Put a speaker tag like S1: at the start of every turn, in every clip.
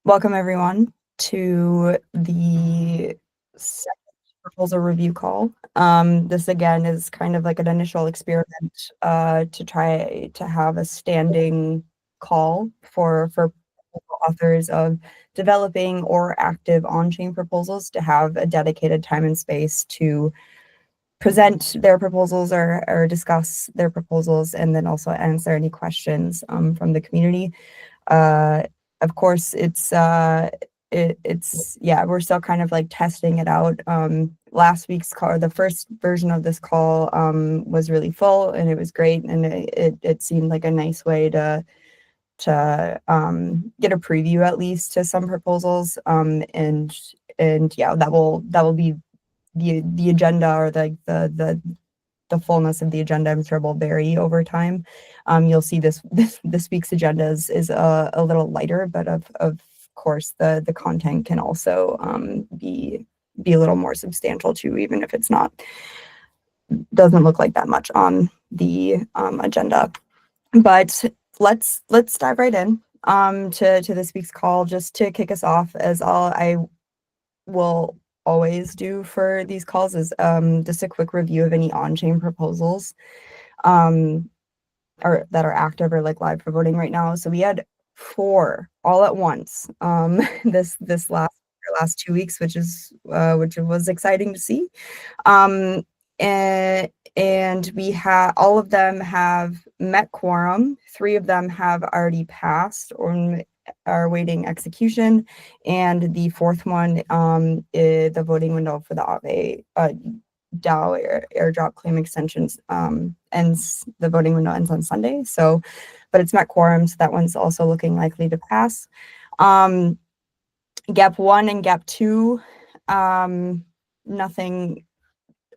S1: Welcome everyone to the second proposal review call. This again is kind of like an initial experiment to try to have a standing call for authors of developing or active on-chain proposals to have a dedicated time and space to present their proposals or discuss their proposals, and then also answer any questions from the community. Of course, it's we're still kind of like testing it out. Last week's call, the first version of this call, was really full and it was great, and it seemed like a nice way to get a preview at least to some proposals. And yeah, that will be the agenda, or the fullness of the agenda. I'm sure will vary over time. You'll see this week's agenda is a little lighter, but of course the content can also be a little more substantial too, even if it's doesn't look like that much on the agenda. But let's dive right in to this week's call. Just to kick us off, as I will always do for these calls, is just a quick review of any on-chain proposals or that are active or like live for voting right now. So we had 4 all at once this last 2 weeks, which was exciting to see. And we have all of them have met quorum. 3 of them have already passed or are awaiting execution, and the 4th one, is the voting window for the DAO airdrop claim extensions ends. The voting window ends on Sunday. So, but it's met quorum, so that one's also looking likely to pass. Gap 1 and Gap 2, nothing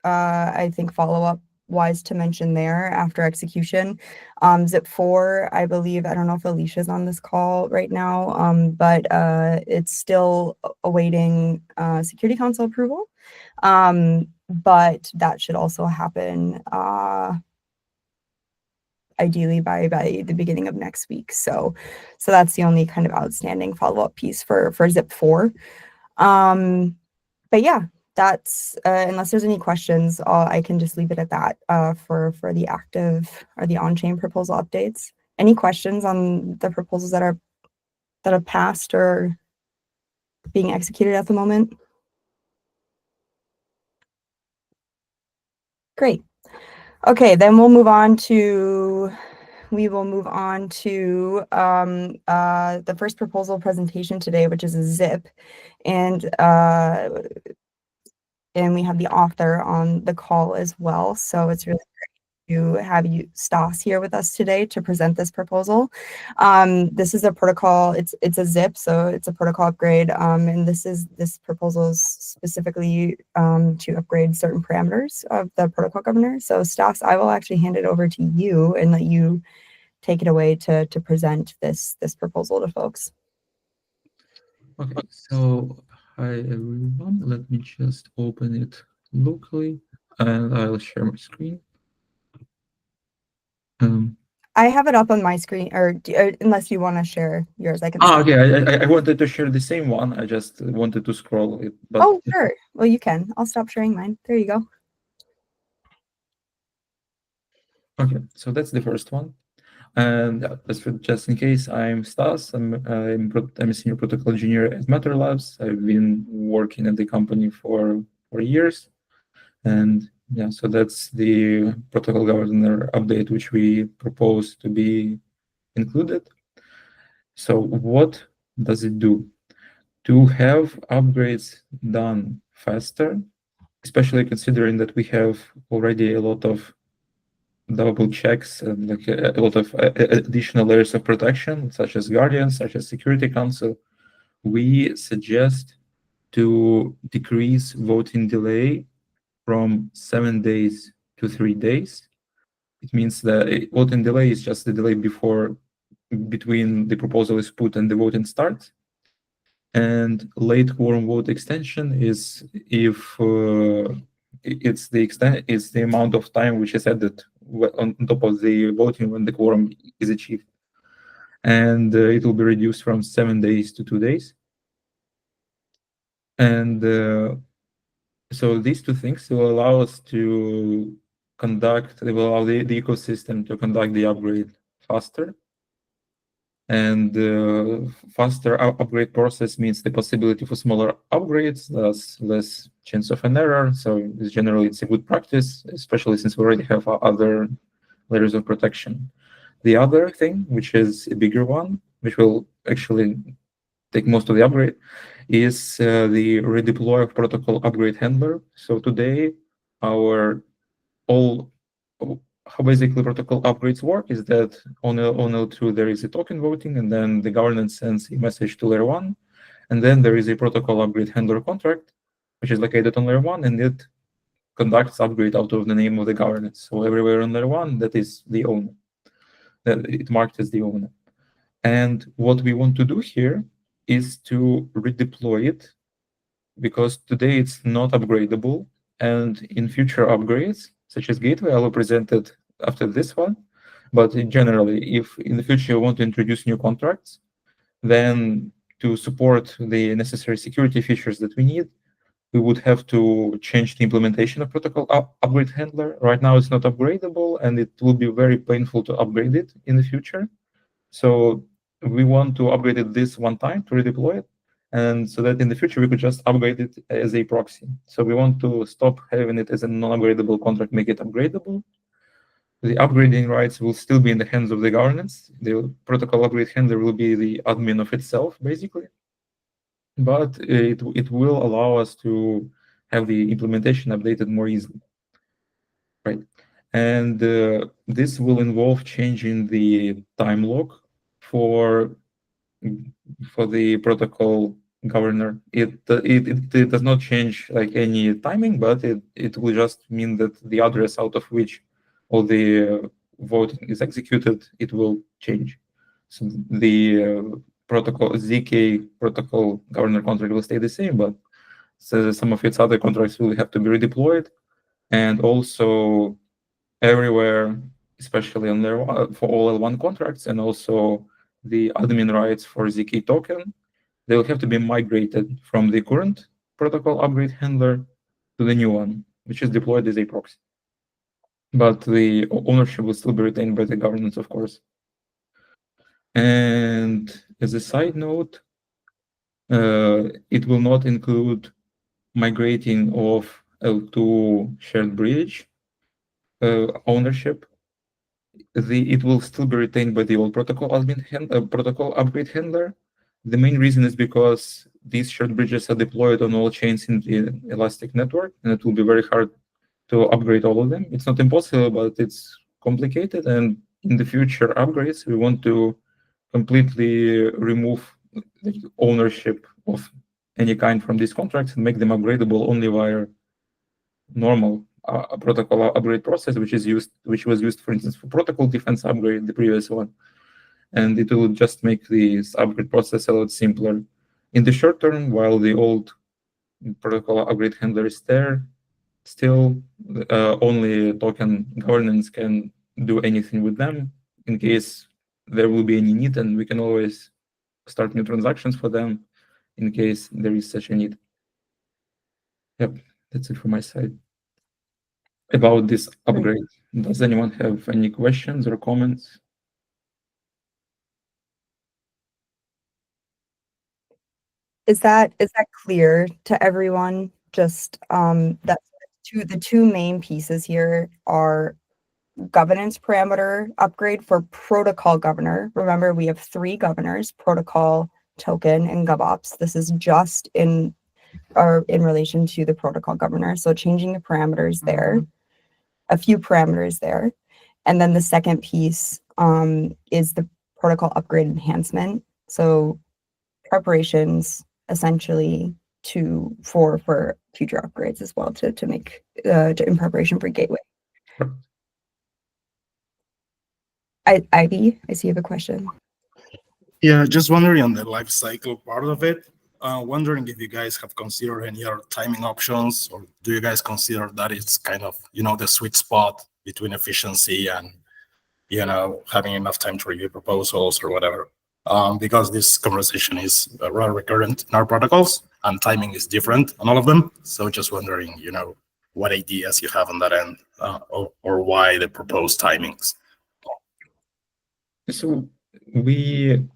S1: I think follow-up wise to mention there after execution. Zip 4, I believe, I don't know if Alicia's on this call right now, but it's still awaiting Security Council approval. But that should also happen ideally by the beginning of next week. So that's the only kind of outstanding follow-up piece for Zip 4. But yeah, that's unless there's any questions, I can just leave it at that for the active or the on-chain proposal updates. Any questions on the proposals that have passed or being executed at the moment? Great. Okay, then we will move on to the first proposal presentation today, which is a ZIP, and we have the author on the call as well. So it's really great to have you, Stas, here with us today to present this proposal. This is a protocol. It's a ZIP, so it's a protocol upgrade. And this proposal is specifically to upgrade certain parameters of the protocol governor. So Stas, I will actually hand it over to you and let you take it away to present this proposal to folks.
S2: Okay, so hi everyone. Let me just open it locally and I'll share my screen.
S1: I have it up on my screen, or unless you want to share yours, I can.
S2: Okay. I wanted to share the same one. I just wanted to scroll it. But
S1: oh, sure. Well, you can. I'll stop sharing mine. There you go.
S2: Okay, so that's the first one. And just in case, I'm Stas. I'm a senior protocol engineer at Matter Labs. I've been working at the company for 4 years. And yeah, so that's the protocol governor update, which we propose to be included. So what does it do? To have upgrades done faster, especially considering that we have already a lot of double checks and like a lot of additional layers of protection, such as Guardian, such as Security Council, we suggest to decrease voting delay from 7 days to 3 days. It means that voting delay is just the delay between the proposal is put and the voting starts. And late quorum vote extension is if it's the amount of time which is added on top of the voting when the quorum is achieved, and it will be reduced from 7 days to 2 days. And so these two things will allow us to they will allow the ecosystem to conduct the upgrade faster. And faster upgrade process means the possibility for smaller upgrades, thus less chance of an error. So generally it's a good practice, especially since we already have other layers of protection. The other thing, which is a bigger one, which will actually take most of the upgrade, is the redeploy of protocol upgrade handler. So today, how basically protocol upgrades work is that on L2 there is a token voting, and then the governance sends a message to layer 1, and then there is a protocol upgrade handler contract, which is located on layer 1, and it conducts upgrade out of the name of the governance. So everywhere on layer 1, that is the owner. That it marked as the owner. And what we want to do here is to redeploy it, because today it's not upgradable, and in future upgrades, such as gateway, I will present it after this one. But generally, if in the future you want to introduce new contracts, then to support the necessary security features that we need, we would have to change the implementation of protocol upgrade handler. Right now, it's not upgradable, and it will be very painful to upgrade it in the future. So we want to upgrade it this one time to redeploy it, and so that in the future we could just upgrade it as a proxy. So we want to stop having it as a non-upgradable contract, make it upgradable. The upgrading rights will still be in the hands of the governance. The protocol upgrade handler will be the admin of itself, basically. But it will allow us to have the implementation updated more easily, right? And this will involve changing the time lock for the protocol governor. It does not change like any timing, but it will just mean that the address out of which all the voting is executed, it will change. So the protocol ZK protocol governor contract will stay the same, but so some of its other contracts will have to be redeployed, and also everywhere, especially on layer one, for all L1 contracts, and also the admin rights for ZK token, they will have to be migrated from the current protocol upgrade handler to the new one, which is deployed as a proxy. But the ownership will still be retained by the governance, of course. And as a side note, it will not include migrating of L2 shared bridge ownership. It will still be retained by the old protocol protocol upgrade handler. The main reason is because these shared bridges are deployed on all chains in the Elastic network, and it will be very hard to upgrade all of them. It's not impossible, but it's complicated. And in the future upgrades, we want to completely remove the ownership of any kind from these contracts and make them upgradable only via normal protocol upgrade process, which was used, for instance, for protocol defense upgrade, the previous one. And it will just make this upgrade process a lot simpler. In the short term, while the old protocol upgrade handler is there, still only token governance can do anything with them in case there will be any need, and we can always start new transactions for them in case there is such a need. Yep, that's it from my side about this upgrade. Does anyone have any questions or comments?
S1: Is that clear to everyone? Just that the two main pieces here are governance parameter upgrade for protocol governor. Remember, we have 3 governors: protocol, token, and GovOps. This is just in relation to the protocol governor. So changing the parameters there, a few parameters there. And then the second piece is the protocol upgrade enhancement. So preparations essentially for future upgrades as well to make in preparation for gateway. Ivy, I see you have a question.
S3: Yeah, just wondering on the life cycle part of it. Wondering if you guys have considered any other timing options, or do you guys consider that it's kind of, the sweet spot between efficiency and, having enough time to review proposals or whatever? Because this conversation is rather recurrent in our protocols. and timing is different on all of them. So just wondering, what ideas you have on that end, or why the proposed timings.
S2: So we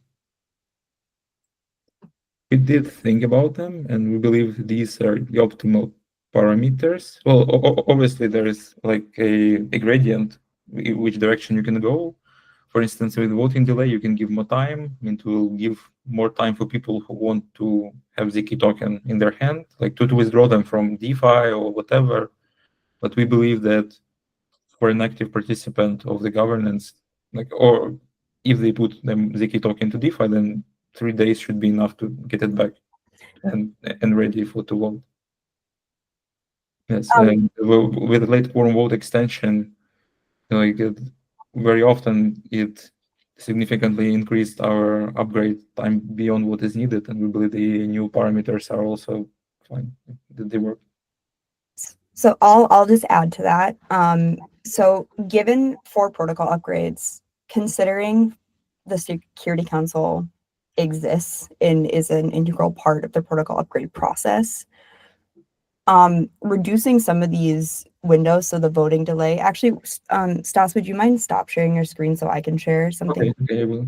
S2: did think about them, and we believe these are the optimal parameters. Well, obviously there is like a gradient which direction you can go. For instance, with voting delay, you can give more time. It will give more time for people who want to have ZK token in their hand, like to withdraw them from DeFi or whatever. But we believe that for an active participant of the governance, or if they put them ZK token to DeFi, then 3 days should be enough to get it back and ready to vote. Yes, and with late quorum vote extension, very often it significantly increased our upgrade time beyond what is needed, and we believe the new parameters are also fine. They work.
S1: So I'll just add to that. So given 4 protocol upgrades, considering the Security Council exists and is an integral part of the protocol upgrade process, reducing some of these windows, so the voting delay. Actually, Stas, would you mind stop sharing your screen so I can share something?
S2: Okay, I will.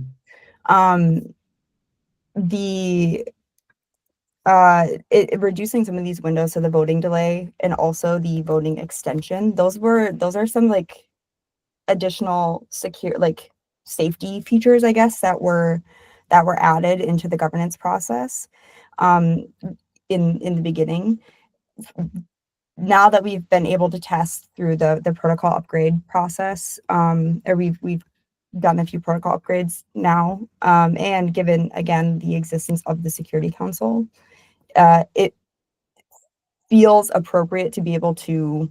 S1: Reducing some of these windows, so the voting delay and also the voting extension, those are some like additional safety features, I guess, that were added into the governance process in the beginning. Now that we've been able to test through the protocol upgrade process, or we've done a few protocol upgrades now, and given again the existence of the Security Council, it feels appropriate to be able to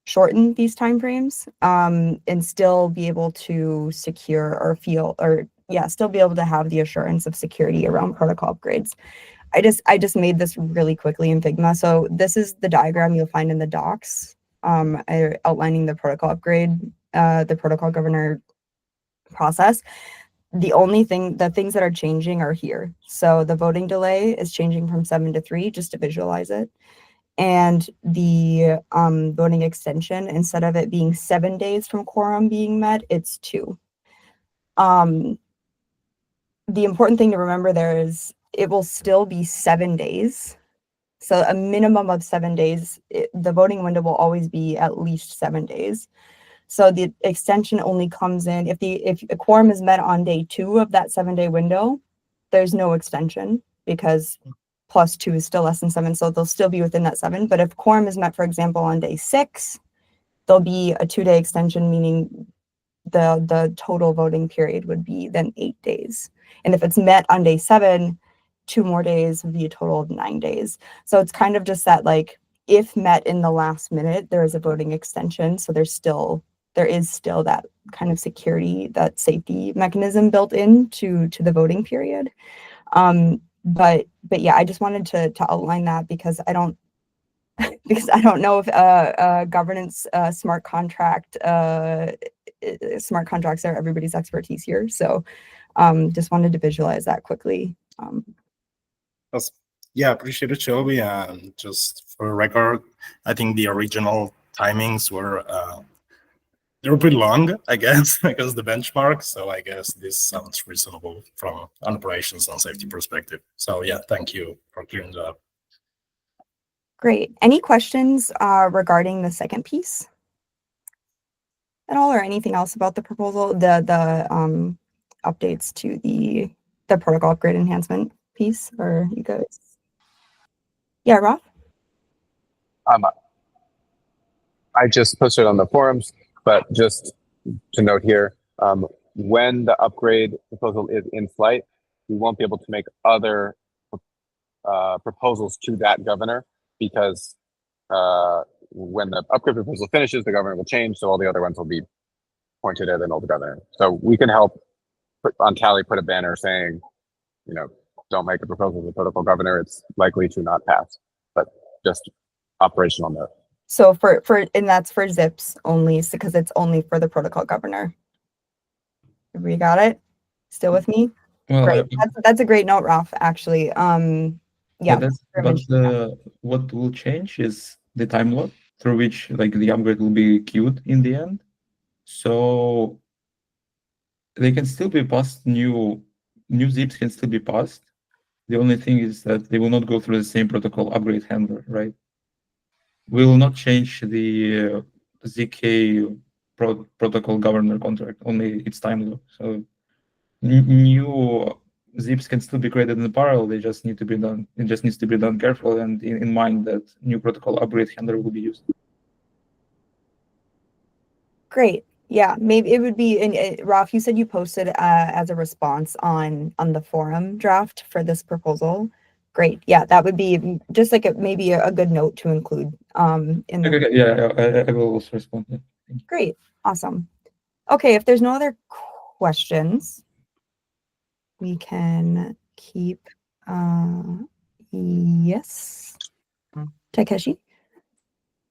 S1: shorten these timeframes, and still be able to secure still be able to have the assurance of security around protocol upgrades. I just made this really quickly in Figma. So this is the diagram you'll find in the docs, outlining the protocol upgrade, the protocol governor process. The things that are changing are here. So the voting delay is changing from 7 to 3, just to visualize it. And the voting extension, instead of it being 7 days from quorum being met, it's 2. The important thing to remember there is it will still be 7 days. So a minimum of 7 days. The voting window will always be at least 7 days. So the extension only comes in if a quorum is met on day 2 of that 7-day window, there's no extension because +2 is still less than 7. So they'll still be within that 7. But if quorum is met, for example, on day 6, there'll be a 2-day extension, meaning the total voting period would be then 8 days. And if it's met on day 7, 2 more days would be a total of 9 days. So it's kind of just that, like, if met in the last minute, there is a voting extension. So there is still that kind of security, that safety mechanism built into the voting period. But yeah, I just wanted to outline that because I don't know if governance smart contracts are everybody's expertise here. So just wanted to visualize that quickly.
S3: Yeah, appreciate it, Shelby. And just for record, I think the original timings were they were pretty long, I guess, because the benchmark. So I guess this sounds reasonable from an operations and safety perspective. So yeah, thank you for clearing that up.
S1: Great. Any questions regarding the second piece at all, or anything else about the proposal, the updates to the protocol upgrade enhancement piece, or you guys? Yeah, Rob?
S4: I just posted on the forums, but just to note here, when the upgrade proposal is in flight, we won't be able to make other proposals to that governor because when the upgrade proposal finishes, the governor will change, so all the other ones will be pointed at an old governor. So we can help on Tally put a banner saying, don't make a proposal to the protocol governor, it's likely to not pass, but just operational note.
S1: So and that's for zips only, because it's only for the protocol governor. We got it? Still with me?
S2: Well,
S1: Great. That's a great note, Ralph, actually. Yeah.
S2: What will change is the time lock through which like the upgrade will be queued in the end. So they can still be passed, new zips can still be passed. The only thing is that they will not go through the same protocol upgrade handler, right? We will not change the ZK protocol governor contract, only its time lock. So new zips can still be created in parallel. They just need to be done. It just needs to be done careful and in mind that new protocol upgrade handler will be used.
S1: Great. Yeah, maybe it would be. And Ralph, you said you posted as a response on the forum draft for this proposal. Great. Yeah, that would be just like maybe a good note to include in the.
S2: Okay, yeah, I will also respond. Yeah. Thank you.
S1: Great. Awesome. Okay, if there's no other questions, we can keep. Yes. Takeshi?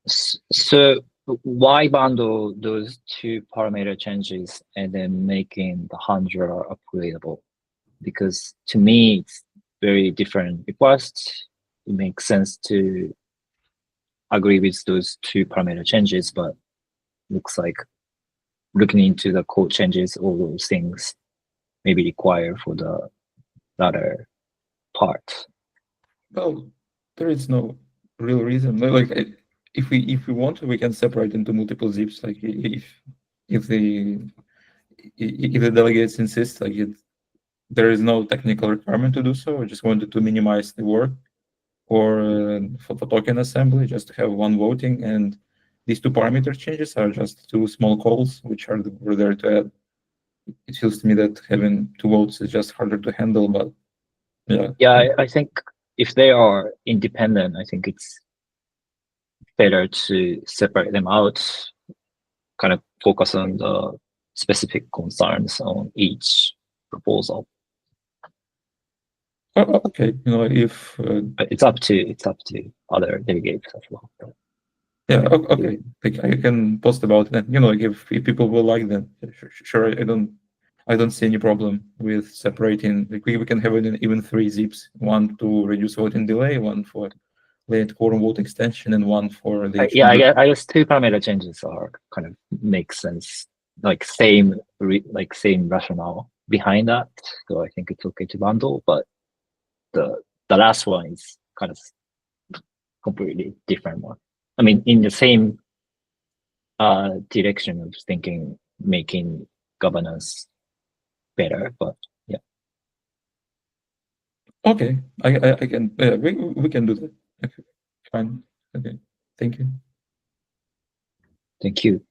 S5: So why bundle those two parameter changes and then making the handler upgradable? Because to me, it's very different requests. It makes sense to agree with those two parameter changes, but looks like looking into the code changes, all those things may be required for the latter part.
S2: Well, there is no real reason. Like, if we want to, we can separate into multiple zips. Like, if the delegates insist, like there is no technical requirement to do so. I just wanted to minimize the work, or for token assembly, just to have one voting, and these two parameter changes are just two small calls which were there to add. It feels to me that having two votes is just harder to handle, but yeah.
S5: Yeah, I think if they are independent, I think it's better to separate them out, kind of focus on the specific concerns on each proposal.
S2: Oh, okay, if
S5: But it's up to other delegates as well.
S2: yeah, okay, like I can post about it. Like if people will like them, sure. I don't see any problem with separating. Like we can have even three zips: one to reduce voting delay, one for late quorum vote extension, and one for the
S5: Yeah, I guess two parameter changes are kind of make sense, like same rationale behind that. So I think it's okay to bundle, but the last one is kind of completely different one. I mean, in the same direction of thinking, making governance better, but yeah.
S2: Okay, I can. Yeah, we can do that. Okay, fine. Okay, thank you.
S5: Thank you.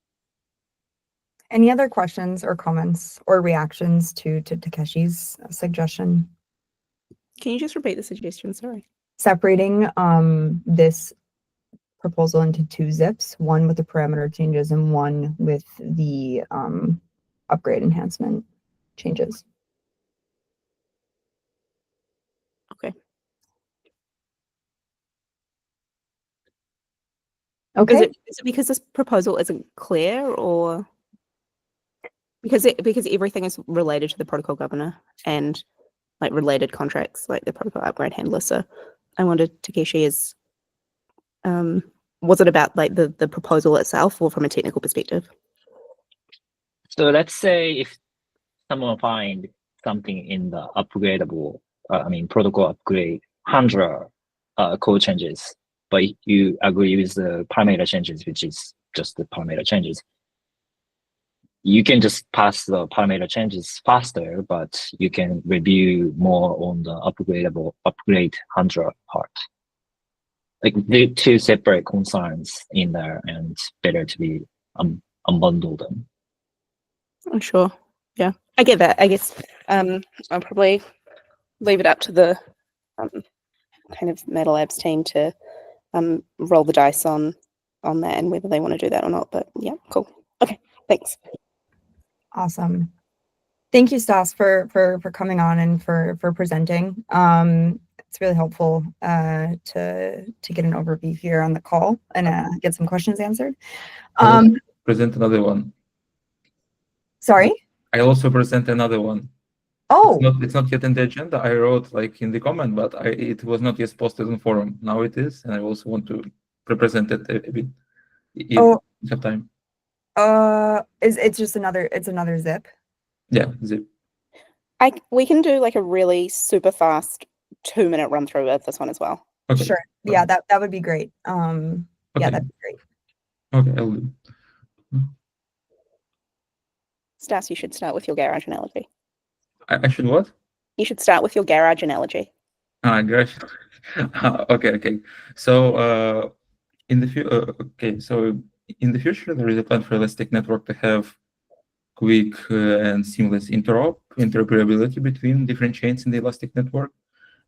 S1: Any other questions or comments or reactions to Takeshi's suggestion?
S6: Can you just repeat the suggestion? Sorry.
S1: Separating this proposal into two zips, one with the parameter changes and one with the upgrade enhancement changes.
S6: Okay.
S1: Okay.
S6: Is it because this proposal isn't clear, or because everything is related to the protocol governor and like related contracts, like the protocol upgrade handler? So I wondered, Takeshi, was it about like the proposal itself, or from a technical perspective?
S5: So let's say if someone find something in the upgradable, protocol upgrade handler code changes, but you agree with the parameter changes, which is just the parameter changes, you can just pass the parameter changes faster, but you can review more on the upgrade handler part. Like the two separate concerns in there, and better to be unbundle them.
S6: I'm sure. Yeah, I get that. I guess I'll probably leave it up to the kind of Meta Labs team to roll the dice on that and whether they want to do that or not. But yeah, cool. Okay, thanks.
S1: Awesome. Thank you, Stas, for coming on and for presenting. It's really helpful to get an overview here on the call and get some questions answered.
S2: Present another one.
S1: Sorry?
S2: I also present another one.
S1: Oh,
S2: It's not yet in the agenda. I wrote like in the comment, but it was not yet posted on forum. Now it is, and I also want to represent it a bit if
S1: oh,
S2: you have time.
S1: it's just another zip.
S2: Yeah, zip.
S6: We can do like a really super fast 2-minute run through of this one as well.
S2: Okay.
S1: Sure. Yeah, that would be great. Yeah,
S2: Okay.
S1: that'd be great.
S2: Okay, I'll do.
S6: Stas, you should start with your garage analogy.
S2: I should what?
S6: You should start with your garage analogy.
S2: Great. Okay. So in the future, there is a plan for Elastic Network to have quick and seamless interoperability between different chains in the Elastic Network.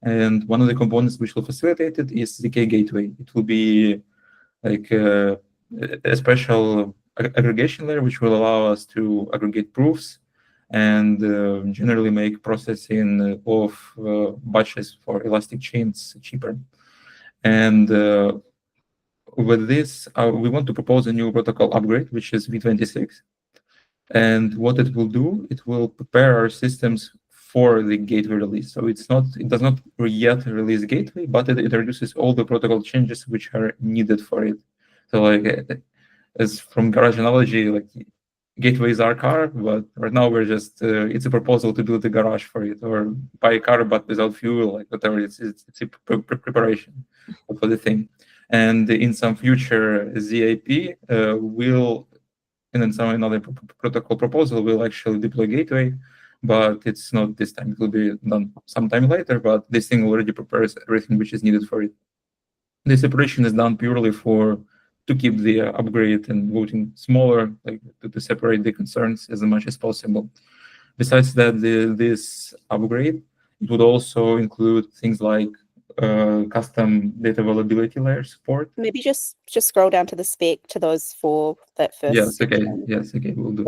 S2: And one of the components which will facilitate it is ZK Gateway. It will be like a special aggregation layer which will allow us to aggregate proofs and generally make processing of batches for Elastic chains cheaper. And with this, we want to propose a new protocol upgrade, which is V26. And what it will do, it will prepare our systems for the gateway release. So it does not yet release gateway, but it introduces all the protocol changes which are needed for it. So like as from garage analogy, like gateway is our car, but right now we're just it's a proposal to do the garage for it, or buy a car but without fuel, like whatever. It's a preparation for the thing. And in some future ZIP will, and then some another protocol proposal will actually deploy gateway, but it's not this time. It will be done sometime later, but this thing already prepares everything which is needed for it. This operation is done purely to keep the upgrade and voting smaller, like to separate the concerns as much as possible. Besides that, this upgrade, it would also include things like custom data availability layer support.
S6: Maybe just scroll down to the spec to those four, that first.
S2: Yes, okay, we'll do.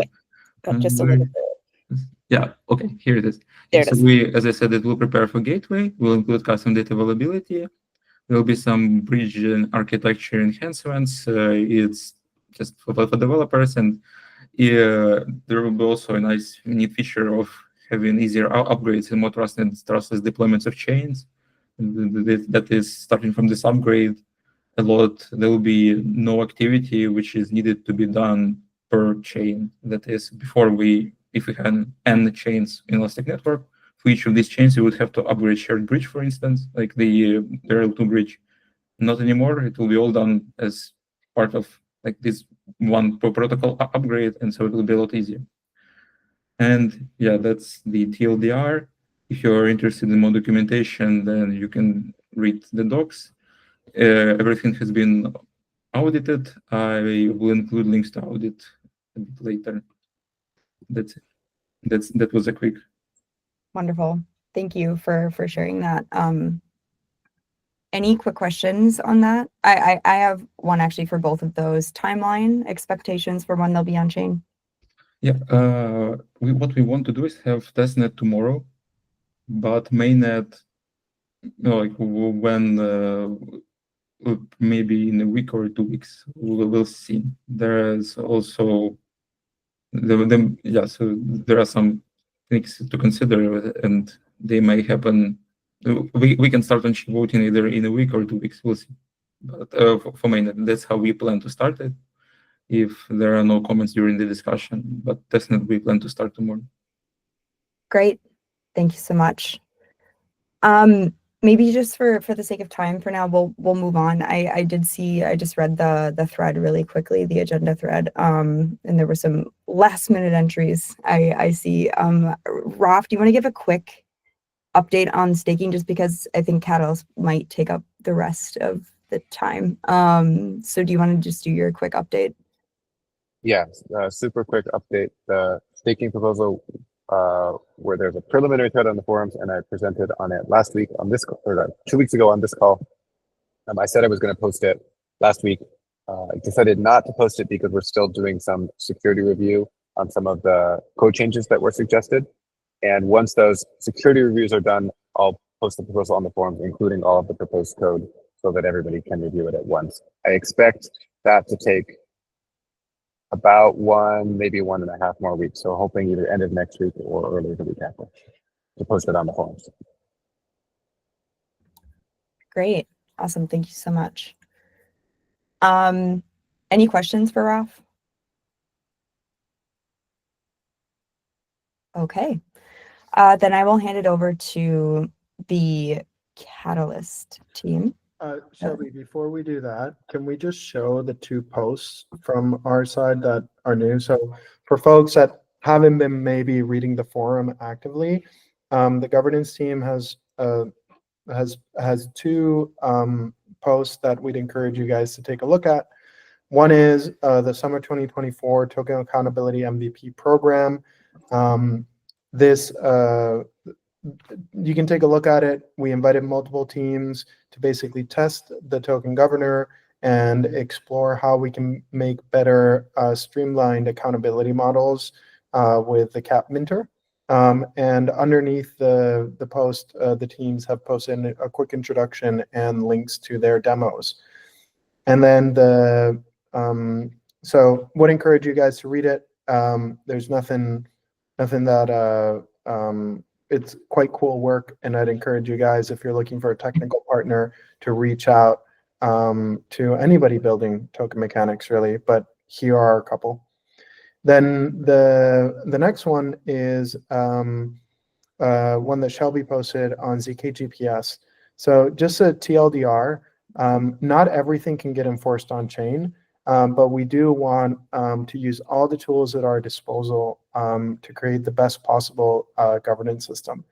S6: Just a little bit.
S2: Yeah, okay, here it is.
S6: There it
S2: so
S6: is.
S2: As I said, it will prepare for gateway, will include custom data availability. There will be some bridge and architecture enhancements. It's just for developers, and there will be also a nice neat feature of having easier upgrades and more trustless deployments of chains. That is starting from this upgrade. There will be no activity which is needed to be done per chain. That is, if we had n chains in Elastic Network, for each of these chains, you would have to upgrade shared bridge, for instance, like the L2 bridge. Not anymore. It will be all done as part of like this one protocol upgrade, and so it will be a lot easier. And yeah, that's the TLDR. If you're interested in more documentation, then you can read the docs. Everything has been audited. I will include links to audit a bit later. That's it. That was a quick.
S1: Wonderful. Thank you for sharing that. Any quick questions on that? I have one actually for both of those. Timeline expectations for when they'll be on chain.
S2: Yeah, what we want to do is have testnet tomorrow, but mainnet, like when maybe in a week or 2 weeks, we'll see. There's also so there are some things to consider, and they may happen. We can start on voting either in a week or 2 weeks. We'll see. But for mainnet, that's how we plan to start it. If there are no comments during the discussion, but definitely we plan to start tomorrow.
S1: Great, thank you so much. Maybe just for the sake of time for now, we'll move on. I just read the thread really quickly, the agenda thread, and there were some last minute entries I see. Raf, do you want to give a quick update on staking, just because I think Catalyst might take up the rest of the time. So do you want to just do your quick update?
S4: Yeah, super quick update. The staking proposal, where there's a preliminary thread on the forums, and I presented on it last week on this, or 2 weeks ago on this call. I said I was going to post it last week. I decided not to post it because we're still doing some security review on some of the code changes that were suggested. And once those security reviews are done, I'll post the proposal on the forums, including all of the proposed code, so that everybody can review it at once. I expect that to take about maybe 1.5 more weeks. So hoping either end of next week or early the week after. to post it on the forums.
S1: Great. Awesome. Thank you so much. Any questions for Ralph? Okay. Then I will hand it over to the Catalyst team.
S7: Shelby, before we do that, can we just show the 2 posts from our side that are new? So for folks that haven't been maybe reading the forum actively, the governance team has 2 posts that we'd encourage you guys to take a look at. One is the Summer 2024 Token Accountability MVP program. This you can take a look at it. We invited multiple teams to basically test the token governor and explore how we can make better streamlined accountability models with the cap minter. And underneath the post, the teams have posted a quick introduction and links to their demos. And then so would encourage you guys to read it. There's nothing that it's quite cool work, and I'd encourage you guys, if you're looking for a technical partner, to reach out to anybody building token mechanics, really. But here are a couple. Then the next one is one that Shelby posted on ZKGPS. So just a TLDR, not everything can get enforced on chain, but we do want to use all the tools at our disposal to create the best possible governance system.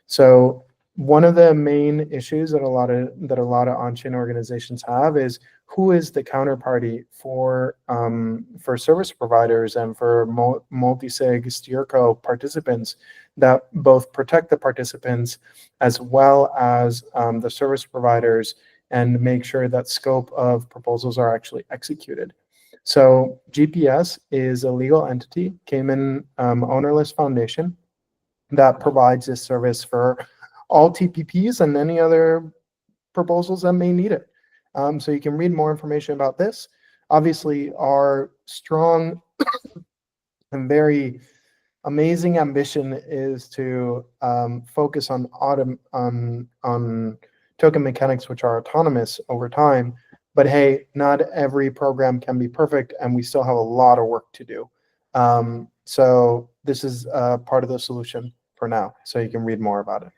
S7: So one of the main issues that a lot of on-chain organizations have is who is the counterparty for service providers and for multi-sig steerco participants that both protect the participants as well as the service providers and make sure that scope of proposals are actually executed. So GPS is a legal entity, Cayman ownerless foundation, that provides this service for all TPPs and any other proposals that may need it. So you can read more information about this. Obviously, our strong and very amazing ambition is to focus on token mechanics which are autonomous over time. But hey, not every program can be perfect, and we still have a lot of work to do. So this is part of the solution for now, so you can read more about it.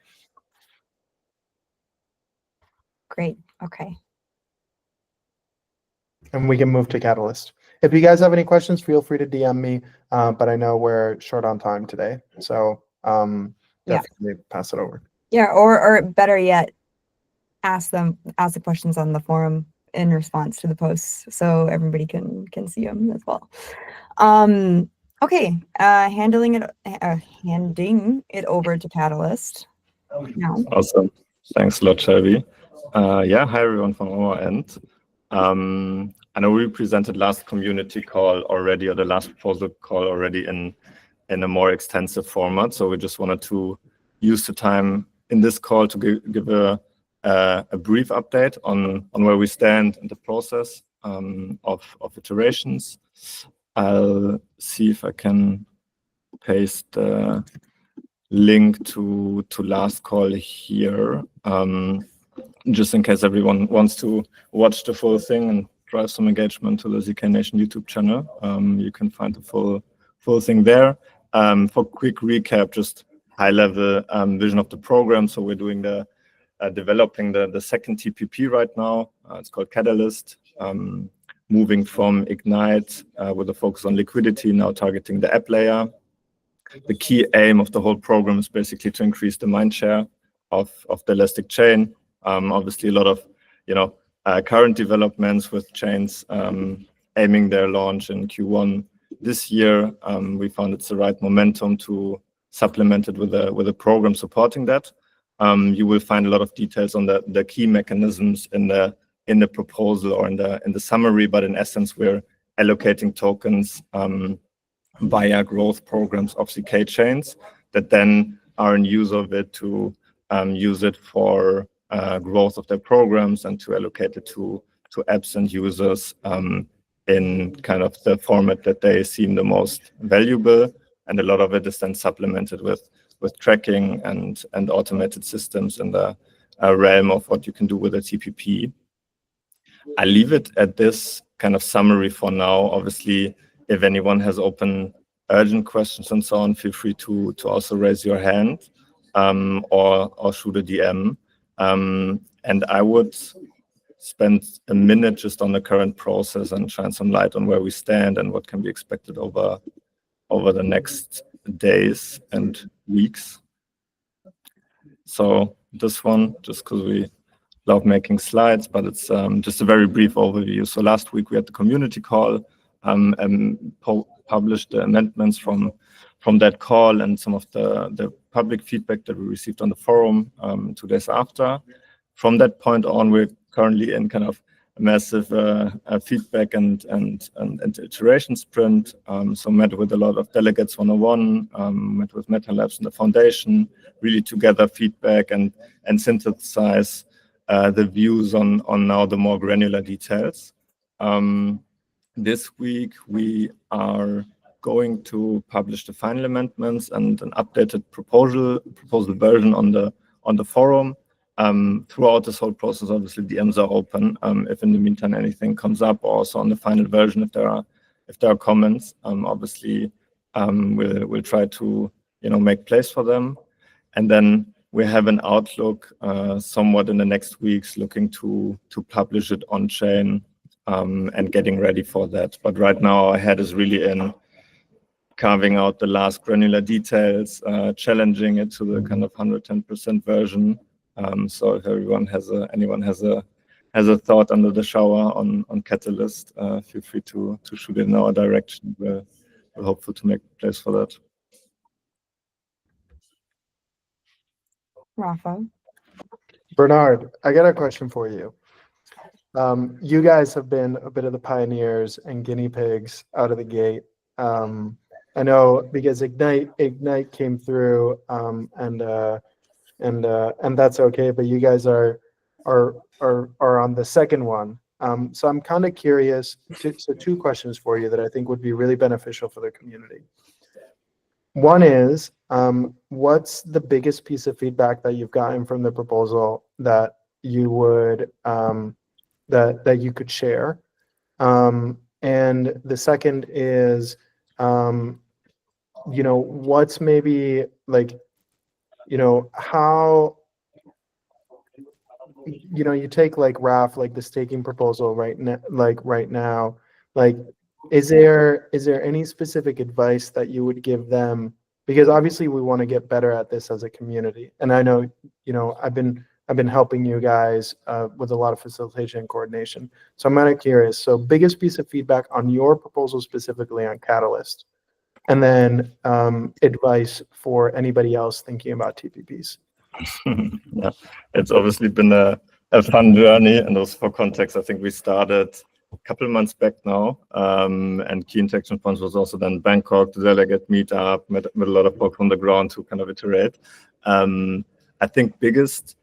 S1: Great. Okay.
S7: And we can move to Catalyst. If you guys have any questions, feel free to DM me, but I know we're short on time today, so definitely pass it over.
S1: Yeah, or better yet, ask the questions on the forum in response to the posts, so everybody can see them as well. Okay, handing it over to Catalyst now.
S8: Awesome. Thanks a lot, Shelby. Yeah, hi everyone from our end. I know we presented last community call already, or the last proposal call already in a more extensive format. So we just wanted to use the time in this call to give a brief update on where we stand in the process of iterations. I'll see if I can paste the link to last call here, just in case everyone wants to watch the full thing and drive some engagement to the ZK Nation YouTube channel. You can find the full thing there. For quick recap, just high level vision of the program. So we're doing developing the second TPP right now. It's called Catalyst. Moving from Ignite with a focus on liquidity, now targeting the app layer. The key aim of the whole program is basically to increase the mind share of the Elastic chain. Obviously, a lot of current developments with chains aiming their launch in Q1 this year. We found it's the right momentum to supplement it with a program supporting that. You will find a lot of details on the key mechanisms in the proposal or in the summary, but in essence, we're allocating tokens via growth programs of ZK chains that then are in use of it to use it for growth of their programs and to allocate it to apps and users in kind of the format that they seem the most valuable. And a lot of it is then supplemented with tracking and automated systems in the realm of what you can do with a TPP. I leave it at this kind of summary for now. Obviously, if anyone has open urgent questions and so on, feel free to also raise your hand or shoot a DM. And I would spend a minute just on the current process and shine some light on where we stand and what can be expected over the next days and weeks. So this one, just because we love making slides, but it's just a very brief overview. So last week we had the community call and published the amendments from that call and some of the public feedback that we received on the forum 2 days after. From that point on, we're currently in kind of a massive feedback and iteration sprint. So met with a lot of delegates 101, met with Meta Labs and the foundation, really to gather feedback and synthesize the views on now the more granular details. This week we are going to publish the final amendments and an updated proposal version on the forum. Throughout this whole process, obviously DMs are open. If in the meantime anything comes up, or also on the final version, if there are comments, obviously we'll try to make place for them. And then we have an outlook somewhat in the next weeks, looking to publish it on chain and getting ready for that. But right now our head is really in carving out the last granular details, challenging it to the kind of 110% version. So if anyone has a thought under the shower on Catalyst, feel free to shoot it in our direction. We're hopeful to make place for that.
S1: Rafa.
S7: Bernard, I got a question for you. You guys have been a bit of the pioneers and guinea pigs out of the gate. I know because Ignite came through, and that's okay. But you guys are on the second one. So I'm kind of curious. So 2 questions for you that I think would be really beneficial for the community. One is, what's the biggest piece of feedback that you've gotten from the proposal that you would that you could share? And the second is, what's maybe like, how, you take like RAF, like the staking proposal right now, is there any specific advice that you would give them? Because obviously we want to get better at this as a community. And I know, I've been helping you guys with a lot of facilitation and coordination. So I'm kind of curious. So biggest piece of feedback on your proposal specifically on Catalyst, and then advice for anybody else thinking about TPPs.
S8: Yeah, it's obviously been a fun journey, and also for context, I think we started a couple of months back now, and key interaction points was also then Bangkok, the delegate meetup, met a lot of folks on the ground to kind of iterate. I think biggest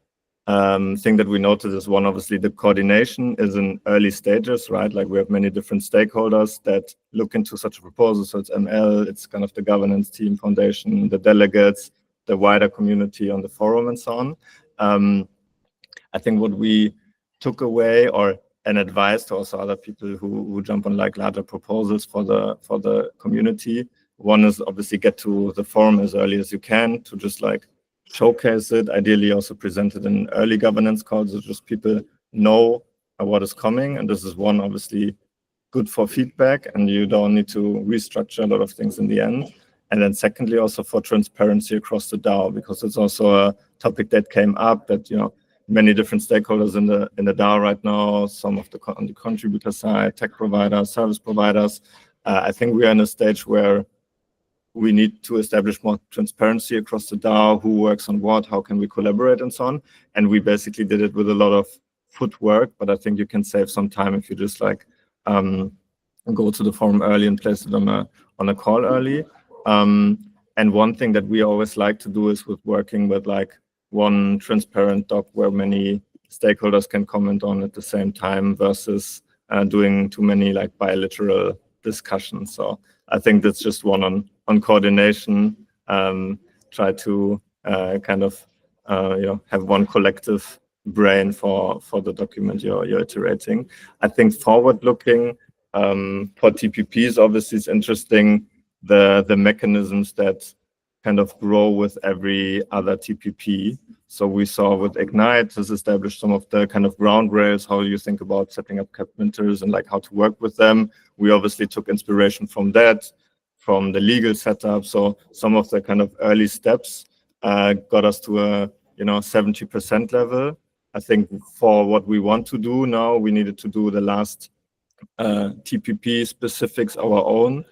S8: thing that we noticed is one, obviously the coordination is in early stages, right? Like we have many different stakeholders that look into such a proposal. So it's ML, it's kind of the governance team, foundation, the delegates, the wider community on the forum and so on. I think what we took away, or an advice to also other people who jump on like larger proposals for the community, one is obviously get to the forum as early as you can to just like showcase it, ideally also present it in early governance calls so just people know what is coming. And this is one, obviously good for feedback, and you don't need to restructure a lot of things in the end. And then secondly, also for transparency across the DAO, because it's also a topic that came up that, many different stakeholders in the DAO right now, some of on the contributor side, tech providers, service providers. I think we are in a stage where we need to establish more transparency across the DAO, who works on what, how can we collaborate and so on. And we basically did it with a lot of footwork, but I think you can save some time if you just like go to the forum early and place it on a call early. And one thing that we always like to do is with working with like one transparent doc where many stakeholders can comment on at the same time versus doing too many like bilateral discussions. So I think that's just one on coordination. try to kind of have one collective brain for the document you're iterating. I think forward looking for TPPs, obviously it's interesting the mechanisms that kind of grow with every other TPP. So we saw with Ignite has established some of the kind of ground rails, how you think about setting up cap minters and like how to work with them. We obviously took inspiration from that, from the legal setup. So some of the kind of early steps got us to a 70% level. I think for what we want to do now, we needed to do the last TPP specifics our own.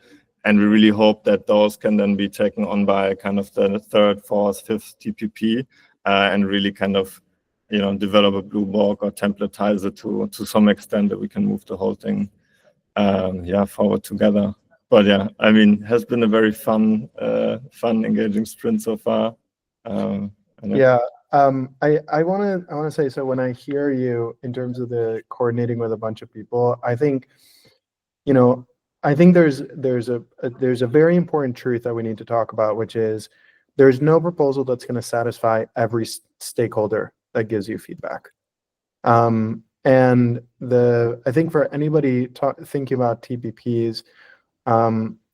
S8: And we really hope that those can then be taken on by kind of the third, fourth, fifth TPP and really kind of, develop a blue book or templatize it to some extent that we can move the whole thing, forward together. But yeah, I mean, it has been a very fun, engaging sprint so far. I want to say, so when I hear you in terms of the coordinating with a bunch of people, I think, there's a very important truth that we need to talk about, which is there's no proposal that's going to satisfy every stakeholder that gives you feedback. And I think for anybody thinking about TPPs,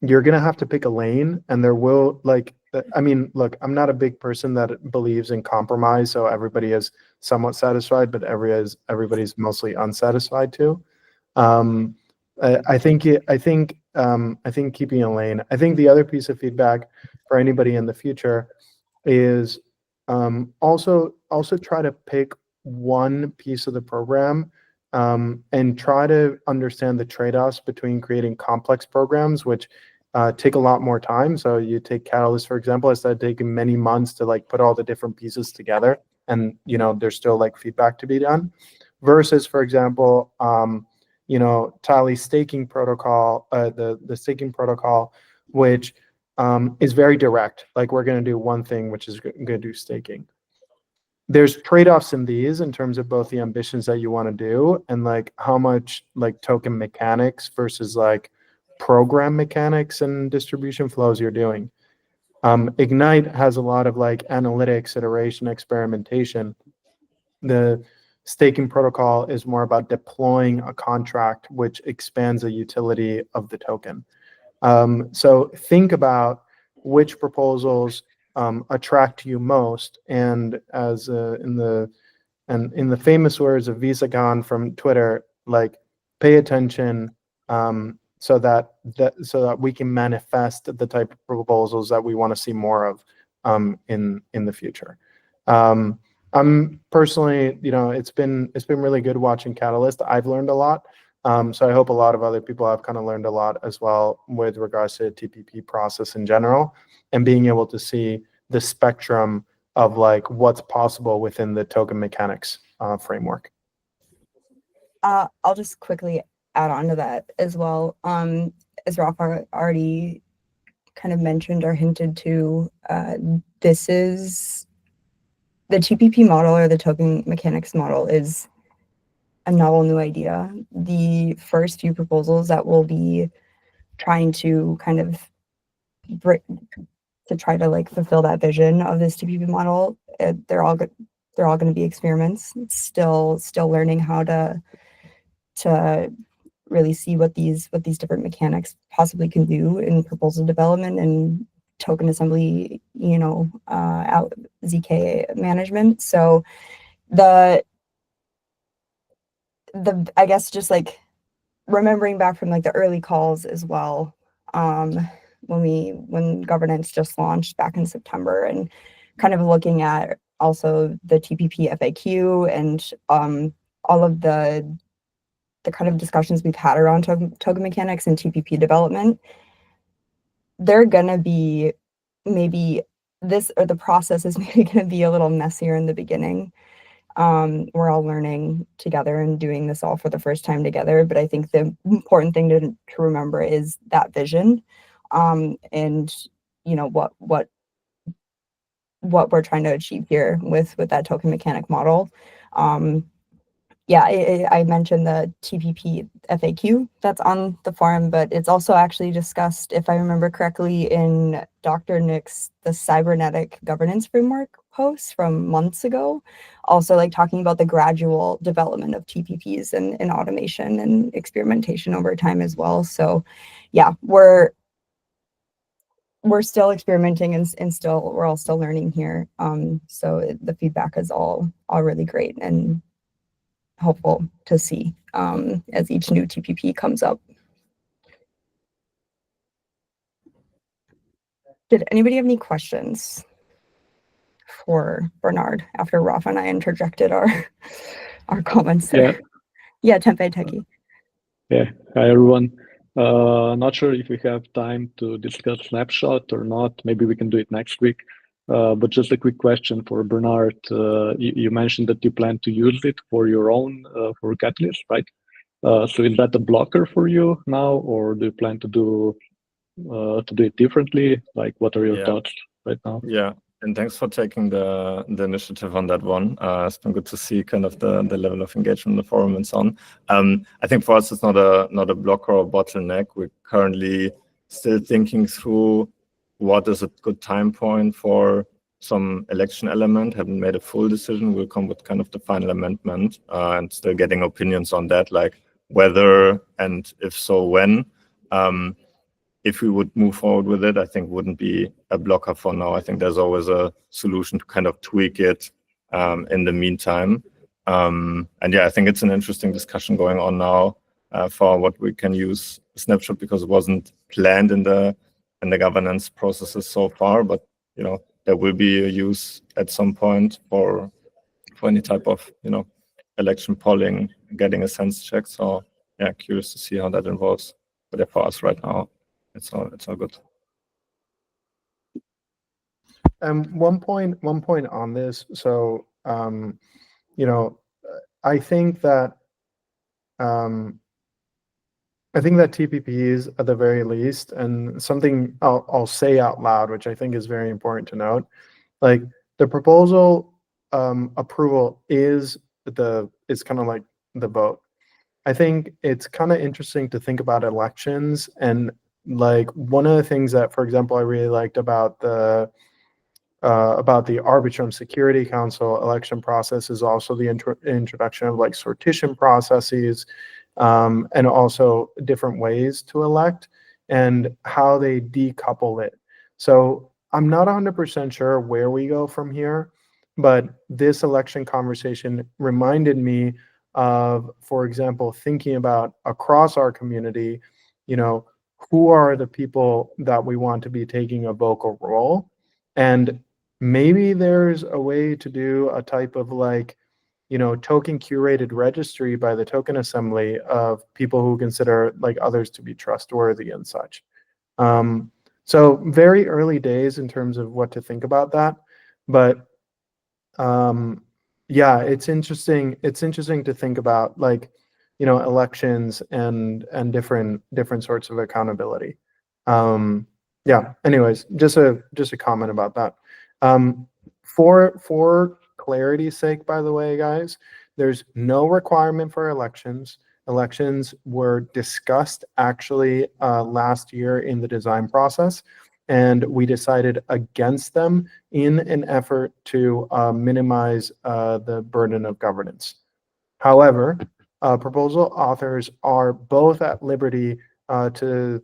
S8: you're going to have to pick a lane, and there will look, I'm not a big person that believes in compromise, so everybody is somewhat satisfied, but everybody's mostly unsatisfied too. I think keeping a lane. I think the other piece of feedback for anybody in the future is also try to pick one piece of the program and try to understand the trade-offs between creating complex programs, which take a lot more time. So you take Catalyst, for example, it's taking many months to like put all the different pieces together, and there's still like feedback to be done. Versus, for example, Tally staking protocol, the staking protocol, which is very direct. Like we're going to do one thing, which is going to do staking. There's trade-offs in these in terms of both the ambitions that you want to do and like how much like token mechanics versus like program mechanics and distribution flows you're doing. Ignite has a lot of like analytics, iteration, experimentation. The staking protocol is more about deploying a contract which expands the utility of the token. So think about which proposals attract you most, and as in the famous words of Visagon from Twitter, like pay attention so that we can manifest the type of proposals that we want to see more of in the future. I'm personally, it's been really good watching Catalyst. I've learned a lot. So I hope a lot of other people have kind of learned a lot as well with regards to the TPP process in general, and being able to see the spectrum of like what's possible within the token mechanics framework.
S1: I'll just quickly add on to that as well. As Rafa already kind of mentioned or hinted to, this is the TPP model, or the token mechanics model, is a novel new idea. The first few proposals that we'll be trying to kind of try to like fulfill that vision of this TPP model, they're all going to be experiments. It's still learning how to really see what these different mechanics possibly can do in proposal development and token assembly, out ZK management. So the I guess just like remembering back from like the early calls as well, when governance just launched back in September, and kind of looking at also the TPP FAQ and all of the kind of discussions we've had around token mechanics and TPP development, they're gonna be maybe the process is maybe gonna be a little messier in the beginning. We're all learning together and doing this all for the first time together. But I think the important thing to remember is that vision, and what we're trying to achieve here with that token mechanic model. yeah, I mentioned the TPP FAQ that's on the forum, but it's also actually discussed, if I remember correctly, in Dr. Nick's the cybernetic governance framework post from months ago, also like talking about the gradual development of TPPs and automation and experimentation over time as well. So yeah, we're still experimenting and we're all still learning here. So the feedback is all really great and helpful to see as each new TPP comes up. Did anybody have any questions for Bernard after Rafa and I interjected our comments there? Yeah, Tempeh Techie.
S9: Yeah, hi everyone. Not sure if we have time to discuss Snapshot or not. Maybe we can do it next week. But just a quick question for Bernard. You mentioned that you plan to use it for your own, for Catalyst, right? So is that a blocker for you now, or do you plan to do it differently? Like, what are your thoughts right now?
S8: Yeah, and thanks for taking the initiative on that one. It's been good to see kind of the level of engagement in the forum and so on. I think for us, it's not a blocker or bottleneck. We're currently still thinking through what is a good time point for some election element. Haven't made a full decision. We'll come with kind of the final amendment and still getting opinions on that, like whether and if so when. If we would move forward with it, I think wouldn't be a blocker for now. I think there's always a solution to kind of tweak it in the meantime. And yeah, I think it's an interesting discussion going on now for what we can use Snapshot, because it wasn't planned in the governance processes so far, but you know, there will be a use at some point for any type of, you know, election polling, getting a sense check. So yeah, curious to see how that involves. But yeah, for us right now, it's all good.
S7: One point on this. So, you know, I think that TPPs at the very least, and something I'll say out loud, which I think is very important to note, like the proposal approval is kind of like the vote. I think it's kind of interesting to think about elections, and like one of the things that, for example, I really liked about the Arbitrum Security Council election process is also the introduction of like sortition processes, and also different ways to elect and how they decouple it. So I'm not 100% sure where we go from here, but this election conversation reminded me of, for example, thinking about across our community, you know, who are the people that we want to be taking a vocal role? And maybe there's a way to do a type of like, you know, token curated registry by the token assembly of people who consider like others to be trustworthy and such. So very early days in terms of what to think about that, but yeah, it's interesting. It's interesting to think about like, you know, elections and different sorts of accountability. Yeah. Anyways, just a comment about that. For clarity's sake, by the way, guys, there's no requirement for elections. Elections were discussed actually last year in the design process, and we decided against them in an effort to minimize the burden of governance. However, proposal authors are both at liberty to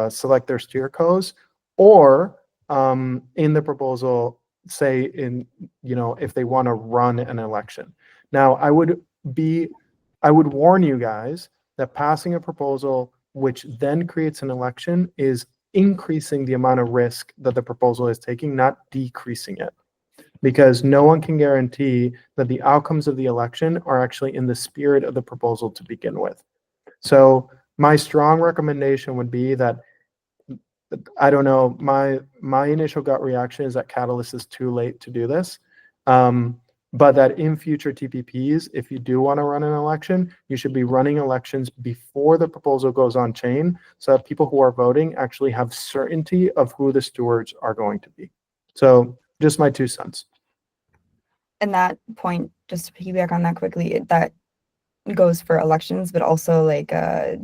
S7: select their steer codes, or in the proposal say in, you know, if they want to run an election. Now, I would warn you guys that passing a proposal which then creates an election is increasing the amount of risk that the proposal is taking, not decreasing it, because no one can guarantee that the outcomes of the election are actually in the spirit of the proposal to begin with. So my strong recommendation would be that, I don't know, my initial gut reaction is that Catalyst is too late to do this, but that in future TPPs, if you do want to run an election, you should be running elections before the proposal goes on chain, so that people who are voting actually have certainty of who the stewards are going to be. So just my 2 cents.
S1: and that point, just to piggyback on that quickly, that goes for elections, but also like a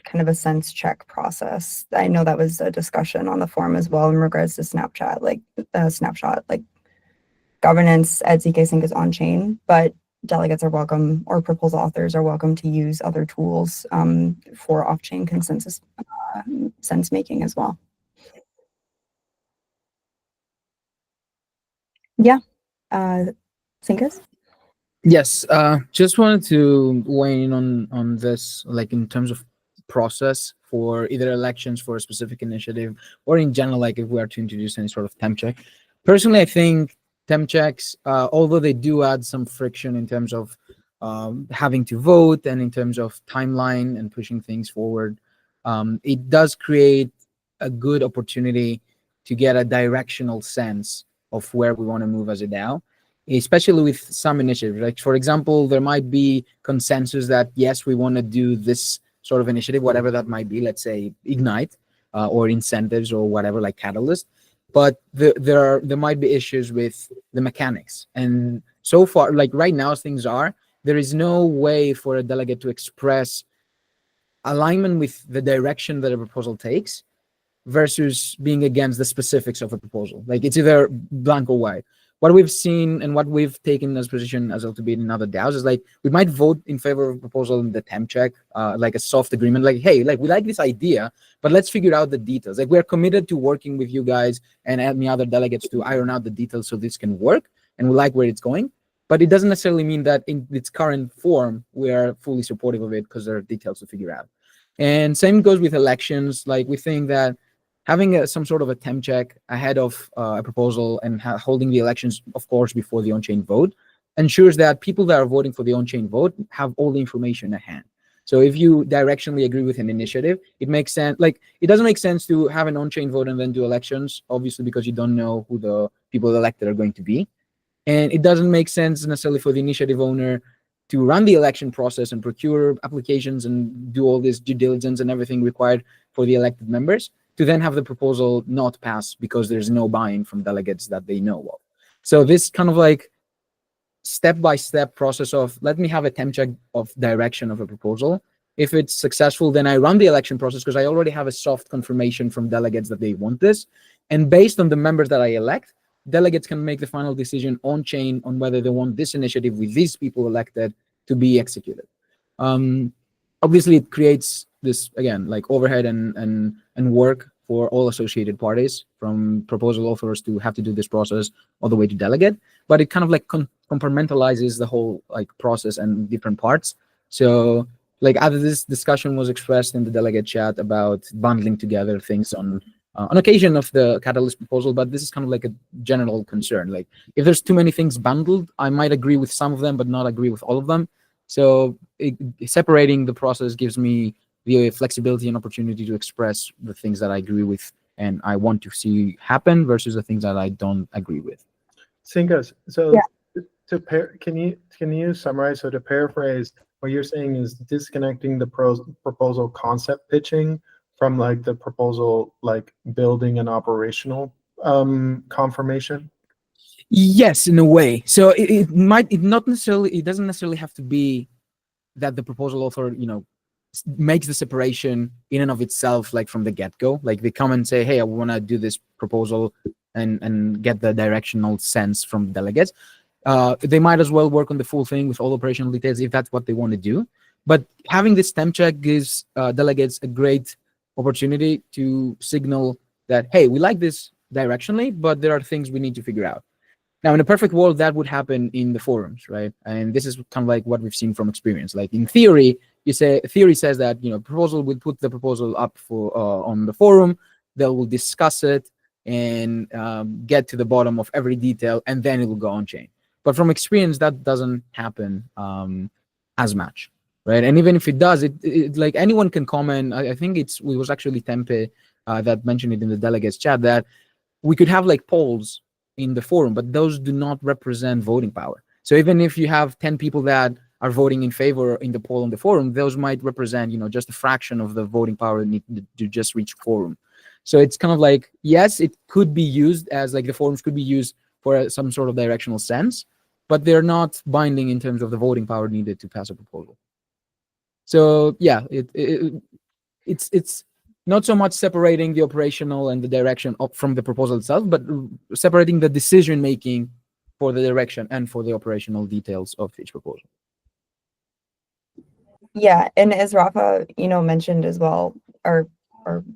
S1: kind of a sense check process. I know that was a discussion on the forum as well in regards to Snapchat, like snapshot, like governance at ZKsync is on chain, but delegates are welcome, or proposal authors are welcome to use other tools for off-chain consensus sense making as well. Yeah, Sinkus?
S10: Yes, just wanted to weigh in on this, like in terms of process for either elections for a specific initiative, or in general, like if we are to introduce any sort of temp check. Personally, I think temp checks, although they do add some friction in terms of having to vote and in terms of timeline and pushing things forward, it does create a good opportunity to get a directional sense of where we want to move as a DAO, especially with some initiatives. Like, for example, there might be consensus that, yes, we want to do this sort of initiative, whatever that might be, let's say Ignite or incentives or whatever, like Catalyst. But there might be issues with the mechanics. And so far, like right now as things are, there is no way for a delegate to express alignment with the direction that a proposal takes versus being against the specifics of a proposal. Like it's either blank or white. What we've seen and what we've taken as position as LTB in other DAOs is like, we might vote in favor of a proposal in the temp check, like a soft agreement, like, hey, like we like this idea, but let's figure out the details. Like we're committed to working with you guys and any other delegates to iron out the details so this can work, and we like where it's going. But it doesn't necessarily mean that in its current form, we are fully supportive of it because there are details to figure out. And same goes with elections. Like we think that having some sort of a temp check ahead of a proposal and holding the elections, of course, before the on-chain vote ensures that people that are voting for the on-chain vote have all the information at hand. So if you directionally agree with an initiative, it makes sense. Like it doesn't make sense to have an on-chain vote and then do elections, obviously, because you don't know who the people elected are going to be. And it doesn't make sense necessarily for the initiative owner to run the election process and procure applications and do all this due diligence and everything required for the elected members, to then have the proposal not pass because there's no buy-in from delegates that they know of. So this kind of like step-by-step process of, let me have a temp check of direction of a proposal. If it's successful, then I run the election process because I already have a soft confirmation from delegates that they want this. And based on the members that I elect, delegates can make the final decision on chain on whether they want this initiative with these people elected to be executed. Obviously, it creates this, again, like overhead and work for all associated parties, from proposal authors to have to do this process all the way to delegate. But it kind of like compartmentalizes the whole like process and different parts. So like after this discussion was expressed in the delegate chat about bundling together things on occasion of the Catalyst proposal, but this is kind of like a general concern. Like if there's too many things bundled, I might agree with some of them, but not agree with all of them. So separating the process gives me the flexibility and opportunity to express the things that I agree with and I want to see happen versus the things that I don't agree with.
S7: Sinkus, so
S1: Yeah.
S7: can you summarize? So to paraphrase, what you're saying is disconnecting the proposal concept pitching from like the proposal, like building an operational confirmation?
S10: Yes, in a way. So it doesn't necessarily have to be that the proposal author, makes the separation in and of itself, like from the get-go. Like they come and say, hey, I want to do this proposal and get the directional sense from delegates. They might as well work on the full thing with all operational details if that's what they want to do. But having this temp check gives delegates a great opportunity to signal that, hey, we like this directionally, but there are things we need to figure out. Now, in a perfect world, that would happen in the forums, right? And this is kind of like what we've seen from experience. Like in theory, theory says that, proposal will put the proposal up for on the forum. They will discuss it and get to the bottom of every detail, and then it will go on chain. But from experience, that doesn't happen as much, right? And even if it does, it like anyone can comment. I think it was actually Tempe that mentioned it in the delegates chat that we could have like polls in the forum, but those do not represent voting power. So even if you have 10 people that are voting in favor in the poll on the forum, those might represent, just a fraction of the voting power needed to just reach quorum. So it's kind of like, yes, it could be used as like the forums could be used for some sort of directional sense, but they're not binding in terms of the voting power needed to pass a proposal. So yeah, it's not so much separating the operational and the direction from the proposal itself, but separating the decision making for the direction and for the operational details of each proposal.
S1: Yeah, and as Rafa, mentioned as well, or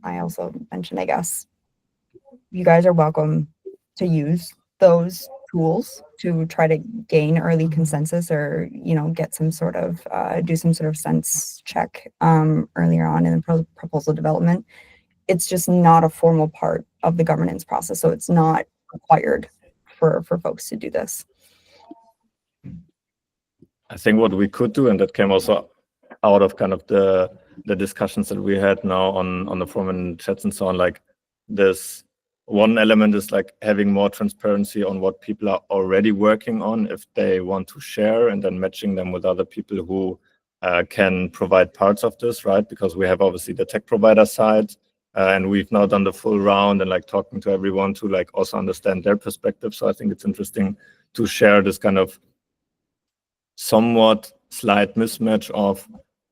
S1: I also mentioned, I guess, you guys are welcome to use those tools to try to gain early consensus, or get some sort of do some sort of sense check earlier on in the proposal development. It's just not a formal part of the governance process, so it's not required for folks to do this.
S8: I think what we could do, and that came also out of kind of the discussions that we had now on the forum and chats and so on, like this one element is like having more transparency on what people are already working on if they want to share, and then matching them with other people who can provide parts of this, right? Because we have obviously the tech provider side, and we've now done the full round and like talking to everyone to like also understand their perspective. So I think it's interesting to share this kind of somewhat slight mismatch of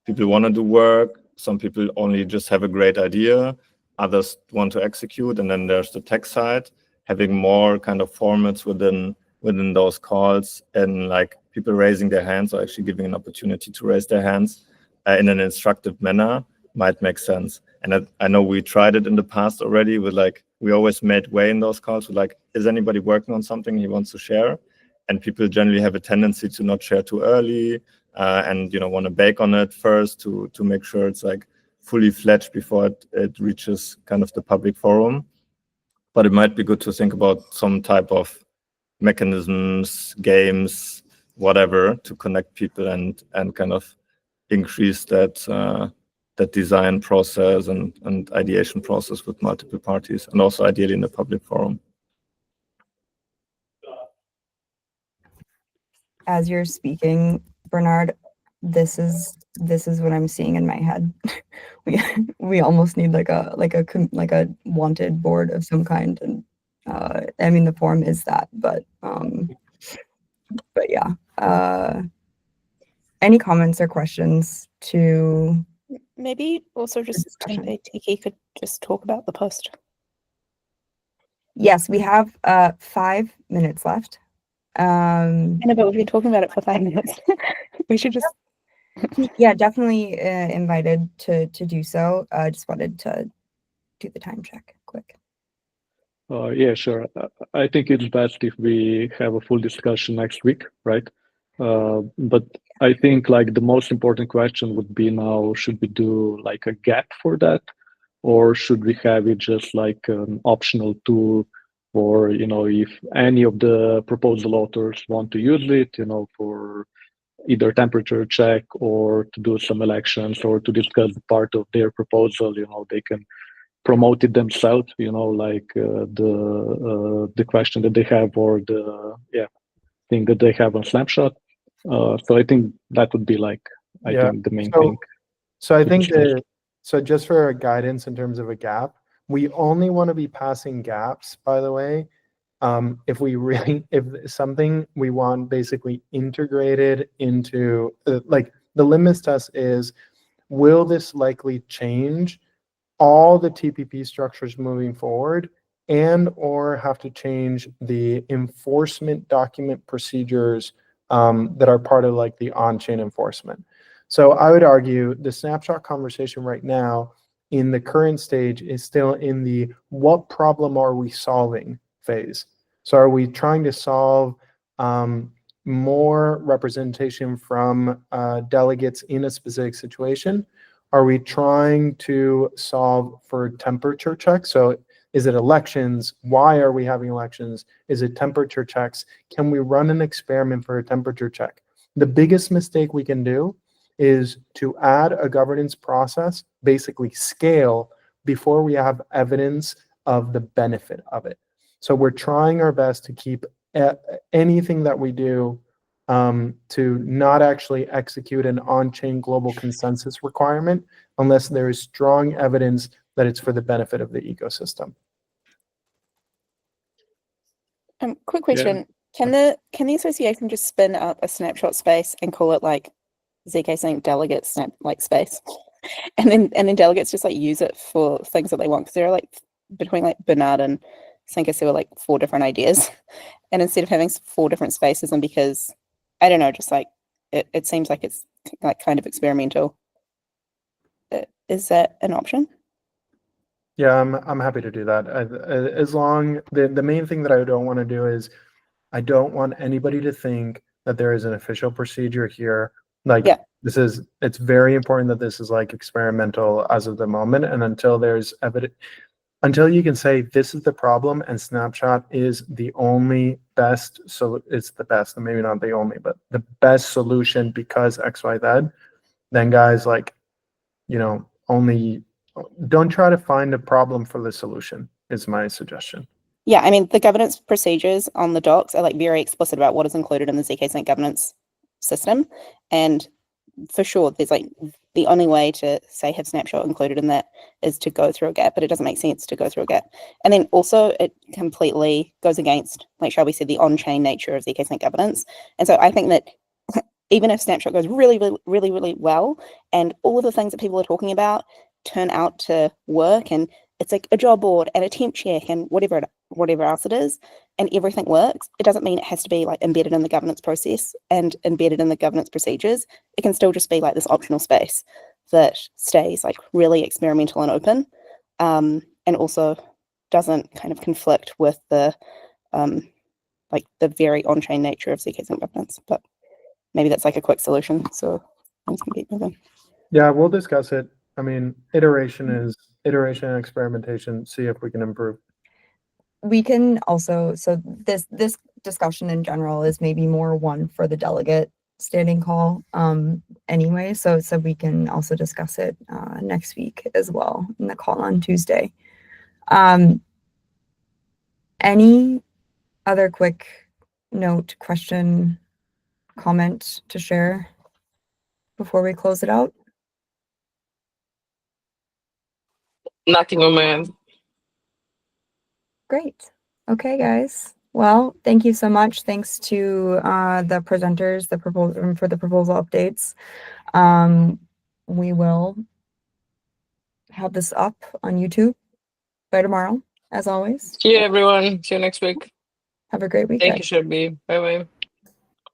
S8: people want to do work, some people only just have a great idea, others want to execute, and then there's the tech side, having more kind of formats within those calls, and like people raising their hands or actually giving an opportunity to raise their hands in an instructive manner might make sense. And I know we tried it in the past already with like, we always made way in those calls with like, is anybody working on something he wants to share? And people generally have a tendency to not share too early, and want to bake on it first to make sure it's like fully fledged before it reaches kind of the public forum. But it might be good to think about some type of mechanisms, games, whatever, to connect people and kind of increase that design process and ideation process with multiple parties, and also ideally in the public forum.
S1: As you're speaking, Bernard, this is what I'm seeing in my head. we almost need like a wanted board of some kind, and I mean the forum is that, but yeah. Any comments or questions to
S6: Maybe also just
S1: discussion?
S6: Tiki could just talk about the post.
S1: Yes, we have 5 minutes left.
S6: I know, but we've been talking about it for 5 minutes. We should just
S1: Yeah, definitely invited to do so. Just wanted to do the time check quick.
S9: Yeah, sure. I think it's best if we have a full discussion next week, right? But I think like the most important question would be now, should we do like a gap for that? Or should we have it just like an optional tool, or, if any of the proposal authors want to use it, for either temperature check or to do some elections or to discuss part of their proposal, they can promote it themselves, like the question that they have, or the thing that they have on Snapshot. So I think that would be like, I think the main thing.
S7: So I think so just for our guidance in terms of a gap, we only want to be passing gaps, by the way, if something we want basically integrated into, like the litmus test is, will this likely change all the TPP structures moving forward, and or have to change the enforcement document procedures that are part of like the on-chain enforcement. So I would argue the snapshot conversation right now in the current stage is still in the what problem are we solving phase. So are we trying to solve more representation from delegates in a specific situation? Are we trying to solve for temperature checks? So is it elections? Why are we having elections? Is it temperature checks? Can we run an experiment for a temperature check? The biggest mistake we can do is to add a governance process, basically scale, before we have evidence of the benefit of it. So we're trying our best to keep anything that we do to not actually execute an on-chain global consensus requirement unless there is strong evidence that it's for the benefit of the ecosystem.
S6: quick question. Can the association just spin up a snapshot space and call it like ZKsync delegate snap like space, and then delegates just like use it for things that they want, because there are like between like Bernard and Synchus there were like 4 different ideas, and instead of having 4 different spaces, and because I don't know, just like it seems like it's like kind of experimental. Is that an option?
S7: Yeah, I'm happy to do that. As long the main thing that I don't want to do is I don't want anybody to think that there is an official procedure here. Like it's very important that this is like experimental as of the moment, and until there's evidence, until you can say this is the problem and Snapshot is the only best, so it's the best, and maybe not the only, but the best solution because XYZ, then guys, like, you know, only don't try to find a problem for the solution is my suggestion.
S6: Yeah, I mean, the governance procedures on the docs are like very explicit about what is included in the ZKsync governance system. And for sure, there's like the only way to say have snapshot included in that is to go through a gap, but it doesn't make sense to go through a gap. And then also it completely goes against, like Shelby said, the on-chain nature of ZKsync governance. And so I think that even if snapshot goes really, really, really, really well, and all of the things that people are talking about turn out to work, and it's like a job board and a temp check and whatever else it is, and everything works, it doesn't mean it has to be like embedded in the governance process and embedded in the governance procedures. It can still just be like this optional space that stays like really experimental and open, and also doesn't kind of conflict with the like the very on-chain nature of ZKsync governance. But maybe that's like a quick solution, so things can keep moving.
S7: Yeah, we'll discuss it. I mean, iteration and experimentation, see if we can improve.
S1: We can also, so this discussion in general is maybe more one for the delegate standing call anyway, so we can also discuss it next week as well in the call on Tuesday. Any other quick note, question, comment to share before we close it out?
S11: Nothing on my end.
S1: Great. Okay, guys. Well, thank you so much. Thanks to the presenters, for the proposal updates. We will have this up on YouTube by tomorrow, as always.
S11: See you, everyone. See you next week.
S1: Have a great week.
S11: Thank
S1: guys.
S11: you, Shelby. Bye-bye.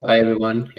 S12: Bye, everyone.